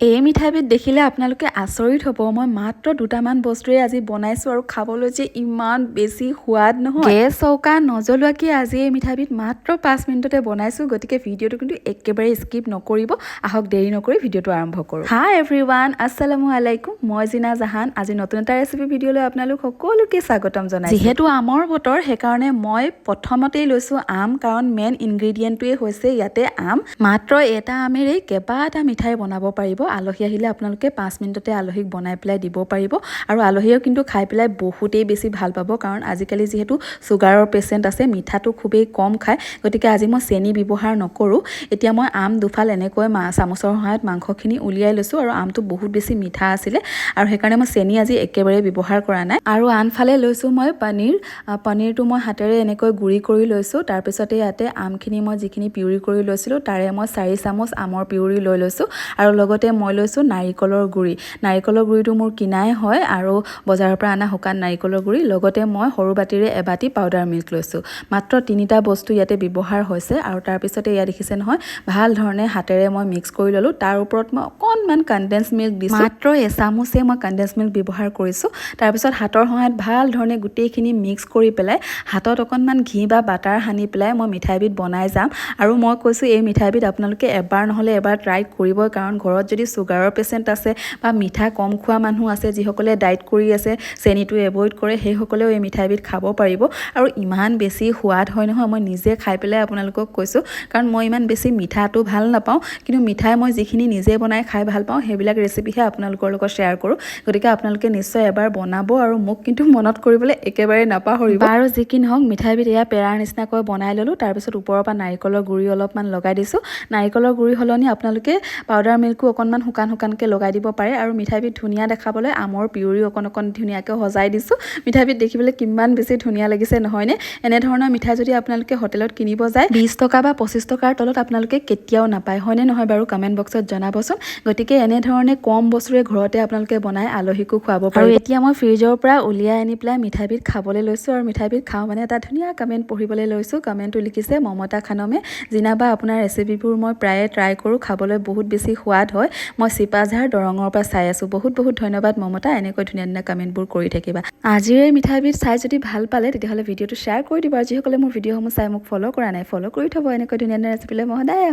এই মিঠাইবিধ দেখিলে আপোনালোকে আচৰিত হ'ব। মই মাত্ৰ দুটামান বস্তুৰে আজি বনাইছোঁ আৰু খাবলৈ যে ইমান বেছি সোৱাদ নহয়। গেছ চৌকা নজ্বলোৱাকৈ আজি এই মিঠাইবিধ মাত্ৰ 5 মিনিটতে বনাইছোঁ। গতিকে ভিডিঅ'টো কিন্তু একেবাৰে স্কিপ নকৰিব। আহক দেৰি নকৰি ভিডিঅ'টো আৰম্ভ কৰোঁ। হাই এভৰিৱান, আসসালামু আলাইকুম। মই জিনা জাহান। আজি নতুন এটা ৰেচিপি ভিডিঅ'লৈ আপোনালোক সকলোকে স্বাগতম জনাইছোঁ। যিহেতু আমৰ বতৰ, সেইকাৰণে মই প্ৰথমতেই লৈছোঁ আম, কাৰণ মেইন ইনগ্ৰেডিয়েণ্টটোৱে হৈছে ইয়াতে আম। মাত্ৰ এটা আমেৰেই কেইবাটা মিঠাই বনাব পাৰিব। আলহী আহিলে আপোনালোকে 5 মিনিটতে আলহীক বনাই পেলাই দিব পাৰিব আৰু আলহীয়েও কিন্তু খাই পেলাই বহুতেই বেছি ভাল পাব, কাৰণ আজিকালি যিহেতু চুগাৰৰ পেচেণ্ট আছে, মিঠাটো খুবেই কম খায়। গতিকে আজি মই চেনি ব্যৱহাৰ নকৰোঁ। এতিয়া মই আম দুফাল এনেকৈ চামুচৰ সহায়ত মাংসখিনি উলিয়াই লৈছোঁ আৰু আমটো বহুত বেছি মিঠা আছিলে আৰু সেইকাৰণে মই চেনি আজি একেবাৰে ব্যৱহাৰ কৰা নাই। আৰু আনফালে লৈছোঁ মই পনীৰটো মই হাতেৰে এনেকৈ গুড়ি কৰি লৈছোঁ। তাৰপিছতে ইয়াতে আমখিনি মই যিখিনি পিউৰি কৰি লৈছিলোঁ তাৰে মই 4 চামুচ আমৰ পিউৰি লৈ লৈছোঁ আৰু লগতে মই লৈছোঁ নাৰিকলৰ গুড়ি। নাৰিকলৰ গুড়িটো মোৰ কিনাই হয় আৰু বজাৰৰ পৰা অনা শুকান নাৰিকলৰ গুড়ি। লগতে মই সৰু বাতিৰে এবাতি পাউডাৰ মিল্ক লৈছোঁ। মাত্ৰ 3টা বস্তু ইয়াতে ব্যৱহাৰ হৈছে আৰু তাৰপিছতে ইয়াত দেখিছে নহয়, ভাল ধৰণে হাতেৰে মই মিক্স কৰি ল'লোঁ। তাৰ ওপৰত মই অকণমান কনডেন্স মিল্ক দিছোঁ। মাত্ৰ এচামুচে মই কনডেন্স মিল্ক ব্যৱহাৰ কৰিছোঁ। তাৰপিছত হাতৰ সহায়ত ভাল ধৰণে গোটেইখিনি মিক্স কৰি পেলাই হাতত অকণমান ঘি বা বাটাৰ সানি পেলাই মই মিঠাইবিধ বনাই যাম। আৰু মই কৈছোঁ এই মিঠাইবিধ আপোনালোকে এবাৰ নহ'লে এবাৰ ট্ৰাই কৰিবই, কাৰণ ঘৰত যদি চুগাৰৰ পেচেণ্ট আছে বা মিঠা কম খোৱা মানুহ আছে, যিসকলে ডায়েট কৰি আছে, চেনিটো এভইড কৰে, সেইসকলেও এই মিঠাইবিধ খাব পাৰিব। আৰু ইমান বেছি সোৱাদ হয় নহয়, মই নিজে খাই পেলাই আপোনালোকক কৈছোঁ, কাৰণ মই ইমান বেছি মিঠাটো ভাল নাপাওঁ, কিন্তু মিঠাই মই যিখিনি নিজে বনাই খাই ভাল পাওঁ সেইবিলাক ৰেচিপিহে আপোনালোকৰ লগত শ্বেয়াৰ কৰোঁ। গতিকে আপোনালোকে নিশ্চয় এবাৰ বনাব আৰু মোক কিন্তু মনত কৰিবলৈ একেবাৰে নাপাহৰিব। আৰু যি কি নহওক, মিঠাইবিধ এয়া পেৰাৰ নিচিনাকৈ বনাই ল'লোঁ। তাৰপিছত ওপৰৰ পৰা নাৰিকলৰ গুড়ি অলপমান লগাই দিছোঁ। নাৰিকলৰ গুড়ি সলনি আপোনালোকে পাউডাৰ মিল্কো অকণমান শুকানকৈ লগাই দিব পাৰে। আৰু মিঠাইবিধ ধুনীয়া দেখাবলৈ আমৰ পিউৰি অকণ ধুনীয়াকৈ সজাই দিছোঁ। মিঠাইবিধ দেখিবলৈ কিমান বেছি ধুনীয়া লাগিছে নহয়নে? এনেধৰণৰ মিঠাই যদি আপোনালোকে হোটেলত কিনিব যায়, 20 টকা বা 25 টকাৰ তলত আপোনালোকে কেতিয়াও নাপায়, হয়নে নহয় বাৰু? কমেণ্ট বক্সত জনাবচোন। গতিকে এনেধৰণে কম বস্তুৰে ঘৰতে আপোনালোকে বনাই আলহীকো খুৱাব পাৰিব। আৰু এতিয়া মই ফ্ৰিজৰ পৰা উলিয়াই আনি পেলাই মিঠাইবিধ খাবলৈ লৈছোঁ। আৰু মিঠাইবিধ খাওঁ মানে এটা ধুনীয়া কমেণ্ট পঢ়িবলৈ লৈছোঁ। কমেণ্টটো লিখিছে মমতা খানমে। জিনাবা, আপোনাৰ ৰেচিপিবোৰ মই প্ৰায়ে ট্ৰাই কৰোঁ, খাবলৈ বহুত বেছি সোৱাদ হয়। মই চিপাঝাৰ দৰঙৰ পৰা চাই আছোঁ। বহুত বহুত ধন্যবাদ মমতা, এনেকৈ ধুনীয়া ধুনীয়া কমেণ্টবোৰ কৰি থাকিবা। আজিৰ এই মিঠাইবিধ চাই যদি ভাল পালে তেতিয়াহ'লে ভিডিঅ'টো শ্বেয়াৰ কৰি দিব। আৰু যিসকলে মোৰ ভিডিঅ'সমূহ চাই মোক ফ'ল' কৰা নাই, ফ'ল' কৰি থ'ব। এনেকৈ ধুনীয়া ধুনীয়া ৰেচিপিলৈ মই সদায়